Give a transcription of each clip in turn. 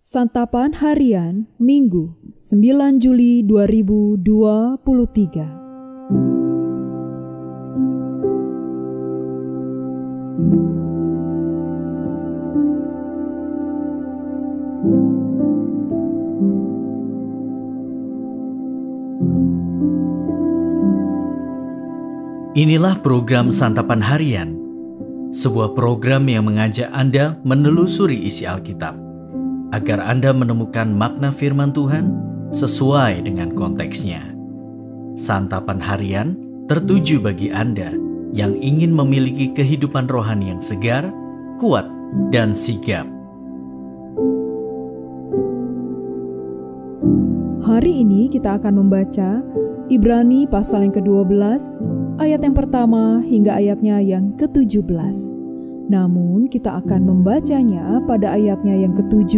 Santapan Harian Minggu 9 Juli 2023. Inilah program Santapan Harian, sebuah program yang mengajak Anda menelusuri isi Alkitab, agar Anda menemukan makna firman Tuhan sesuai dengan konteksnya. Santapan Harian tertuju bagi Anda yang ingin memiliki kehidupan rohani yang segar, kuat, dan sigap. Hari ini kita akan membaca Ibrani pasal yang ke-12, ayat yang pertama hingga ayatnya yang ke-17. Namun kita akan membacanya pada ayatnya yang ke-7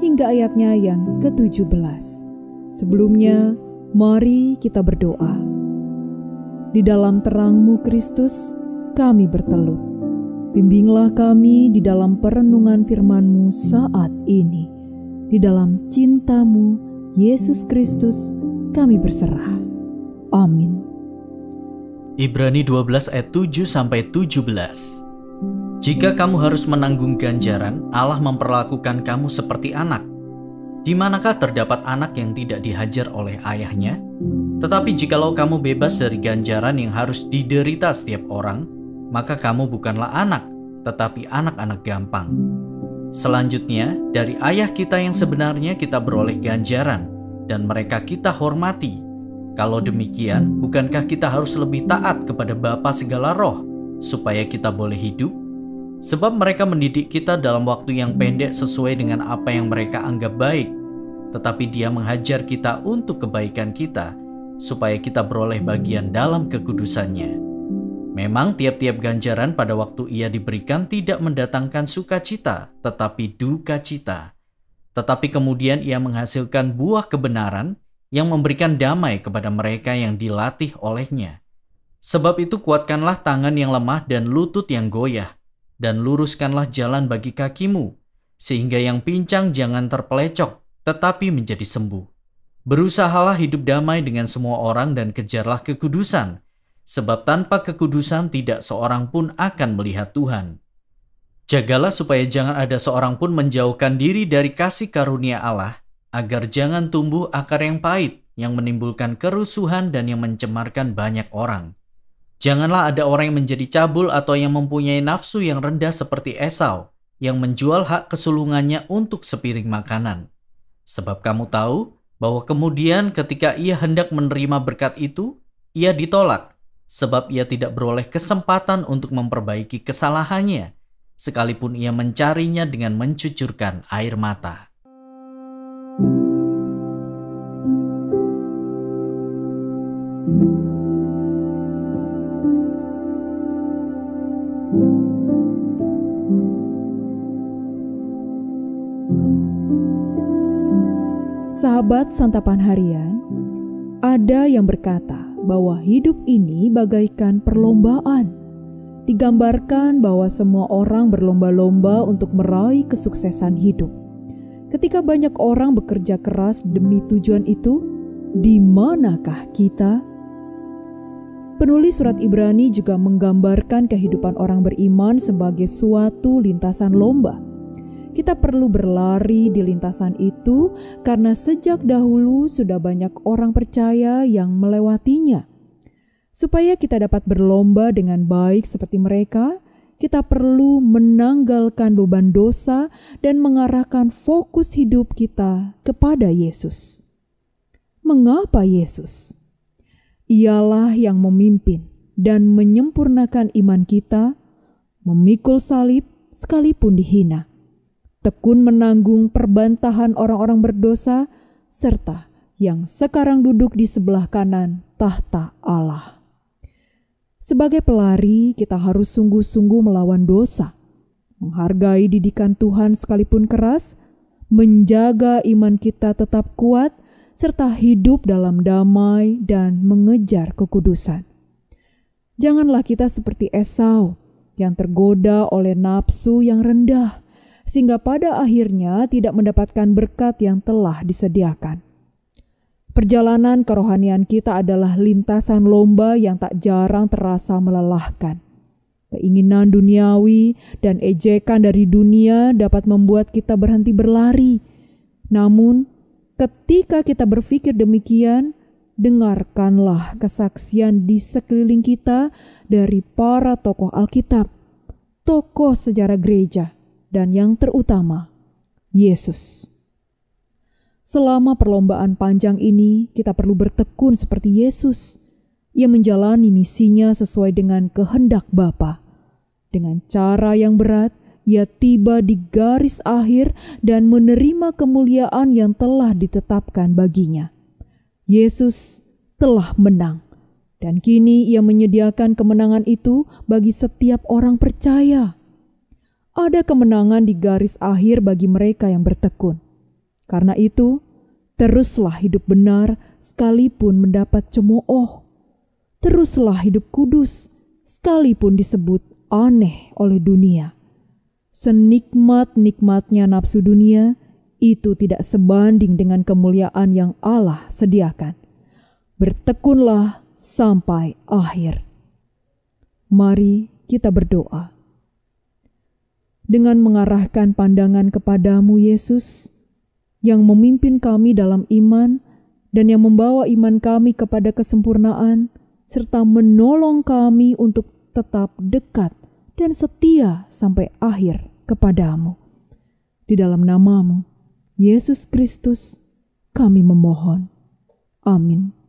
hingga ayatnya yang ke-17. Sebelumnya, mari kita berdoa. Di dalam terang-Mu Kristus, kami bertelut. Bimbinglah kami di dalam perenungan firman-Mu saat ini. Di dalam cinta-Mu, Yesus Kristus, kami berserah. Amin. Ibrani 12 ayat 7-17. Jika kamu harus menanggung ganjaran, Allah memperlakukan kamu seperti anak. Di manakah terdapat anak yang tidak dihajar oleh ayahnya? Tetapi jikalau kamu bebas dari ganjaran yang harus diderita setiap orang, maka kamu bukanlah anak, tetapi anak-anak gampang. Selanjutnya, dari ayah kita yang sebenarnya kita beroleh ganjaran, dan mereka kita hormati. Kalau demikian, bukankah kita harus lebih taat kepada Bapa segala roh, supaya kita boleh hidup? Sebab mereka mendidik kita dalam waktu yang pendek sesuai dengan apa yang mereka anggap baik. Tetapi Dia menghajar kita untuk kebaikan kita, supaya kita beroleh bagian dalam kekudusannya. Memang tiap-tiap ganjaran pada waktu ia diberikan tidak mendatangkan sukacita, tetapi duka cita. Tetapi kemudian ia menghasilkan buah kebenaran, yang memberikan damai kepada mereka yang dilatih olehnya. Sebab itu kuatkanlah tangan yang lemah dan lutut yang goyah, dan luruskanlah jalan bagi kakimu, sehingga yang pincang jangan terpelecok, tetapi menjadi sembuh. Berusahalah hidup damai dengan semua orang dan kejarlah kekudusan, sebab tanpa kekudusan tidak seorang pun akan melihat Tuhan. Jagalah supaya jangan ada seorang pun menjauhkan diri dari kasih karunia Allah, agar jangan tumbuh akar yang pahit, yang menimbulkan kerusuhan dan yang mencemarkan banyak orang. Janganlah ada orang yang menjadi cabul atau yang mempunyai nafsu yang rendah seperti Esau, yang menjual hak kesulungannya untuk sepiring makanan. Sebab kamu tahu bahwa kemudian ketika ia hendak menerima berkat itu, ia ditolak, sebab ia tidak beroleh kesempatan untuk memperbaiki kesalahannya, sekalipun ia mencarinya dengan mencucurkan air mata. Sahabat Santapan Harian, ada yang berkata bahwa hidup ini bagaikan perlombaan. Digambarkan bahwa semua orang berlomba-lomba untuk meraih kesuksesan hidup. Ketika banyak orang bekerja keras demi tujuan itu, di manakah kita? Penulis surat Ibrani juga menggambarkan kehidupan orang beriman sebagai suatu lintasan lomba. Kita perlu berlari di lintasan itu karena sejak dahulu sudah banyak orang percaya yang melewatinya. Supaya kita dapat berlomba dengan baik seperti mereka, kita perlu menanggalkan beban dosa dan mengarahkan fokus hidup kita kepada Yesus. Mengapa Yesus? Ialah yang memimpin dan menyempurnakan iman kita, memikul salib sekalipun dihina, tekun menanggung perbantahan orang-orang berdosa, serta yang sekarang duduk di sebelah kanan tahta Allah. Sebagai pelari, kita harus sungguh-sungguh melawan dosa, menghargai didikan Tuhan sekalipun keras, menjaga iman kita tetap kuat, serta hidup dalam damai dan mengejar kekudusan. Janganlah kita seperti Esau yang tergoda oleh nafsu yang rendah, sehingga pada akhirnya tidak mendapatkan berkat yang telah disediakan. Perjalanan kerohanian kita adalah lintasan lomba yang tak jarang terasa melelahkan. Keinginan duniawi dan ejekan dari dunia dapat membuat kita berhenti berlari. Namun, ketika kita berpikir demikian, dengarkanlah kesaksian di sekeliling kita dari para tokoh Alkitab, tokoh sejarah gereja, dan yang terutama, Yesus. Selama perlombaan panjang ini, kita perlu bertekun seperti Yesus. Ia menjalani misinya sesuai dengan kehendak Bapa. Dengan cara yang berat, ia tiba di garis akhir dan menerima kemuliaan yang telah ditetapkan baginya. Yesus telah menang, dan kini ia menyediakan kemenangan itu bagi setiap orang percaya. Ada kemenangan di garis akhir bagi mereka yang bertekun. Karena itu, teruslah hidup benar sekalipun mendapat cemooh. Teruslah hidup kudus sekalipun disebut aneh oleh dunia. Senikmat-nikmatnya nafsu dunia, itu tidak sebanding dengan kemuliaan yang Allah sediakan. Bertekunlah sampai akhir. Mari kita berdoa. Dengan mengarahkan pandangan kepadamu, Yesus, yang memimpin kami dalam iman dan yang membawa iman kami kepada kesempurnaan, serta menolong kami untuk tetap dekat dan setia sampai akhir kepadamu. Di dalam namamu, Yesus Kristus, kami memohon. Amin.